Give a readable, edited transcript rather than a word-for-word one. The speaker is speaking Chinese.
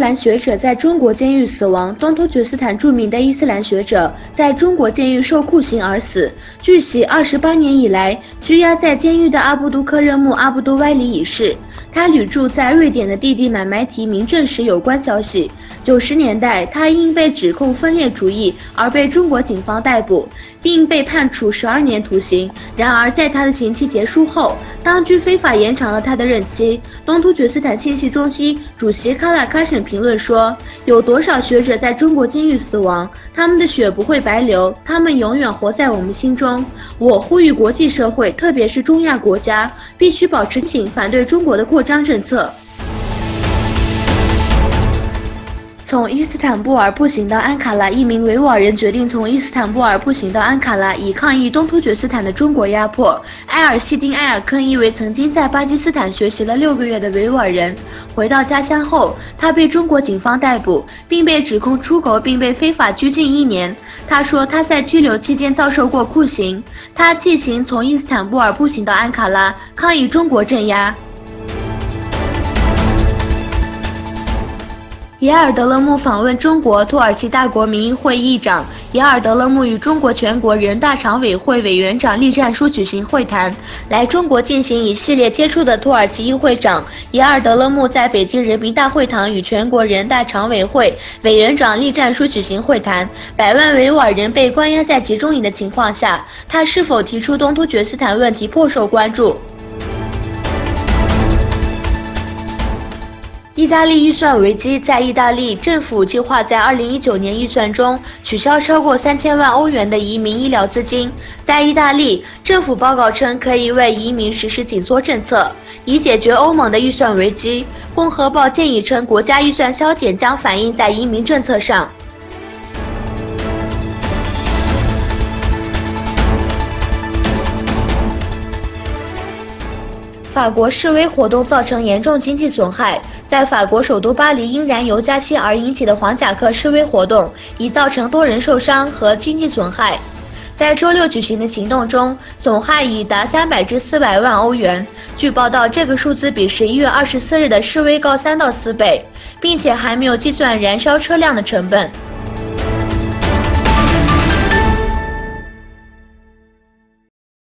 兰学者在中国监狱死亡，东突厥斯坦著名的伊斯兰学者在中国监狱受酷刑而死。据悉，28年以来拘押在监狱的阿布都克热木·阿布都歪里已逝。他旅住在瑞典的弟弟买卖提明证实有关消息。90年代，他因被指控分裂主义而被中国警方逮捕，并被判处12年徒刑。然而，在他的刑期结束后，当局非法延长了他的任期。东突厥斯坦信息中心主席卡拉卡什评论说：“有多少学者在中国监狱死亡？他们的血不会白流，他们永远活在我们心中。我呼吁国际社会，特别是中亚国家，必须保持清醒，反对中国的扩张政策。”从伊斯坦布尔步行到安卡拉，一名维吾尔人决定从伊斯坦布尔步行到安卡拉，以抗议东突厥斯坦的中国压迫。埃尔希丁·埃尔坑一位曾经在巴基斯坦学习了6个月的维吾尔人，回到家乡后，他被中国警方逮捕，并被指控出口，并被非法拘禁1年。他说他在拘留期间遭受过酷刑。他骑行从伊斯坦布尔步行到安卡拉，抗议中国镇压。耶尔德勒木访问中国，土耳其大国民议会议长耶尔德勒木与中国全国人大常委会委员长栗战书举行会谈。来中国进行一系列接触的土耳其议会长耶尔德勒木在北京人民大会堂与全国人大常委会委员长栗战书举行会谈。100万维吾尔人被关押在集中营的情况下，他是否提出东突厥斯坦问题颇受关注。意大利预算危机，在意大利政府计划在2019年预算中取消超过3000万欧元的移民医疗资金。在意大利，政府报告称可以为移民实施紧缩政策，以解决欧盟的预算危机。共和报建议称，国家预算削减将反映在移民政策上。法国示威活动造成严重经济损害。在法国首都巴黎，因燃油加息而引起的黄甲克示威活动已造成多人受伤和经济损害。在周六举行的行动中，损害已达300至400万欧元。据报道，这个数字比11月24日的示威高3到4倍，并且还没有计算燃烧车辆的成本。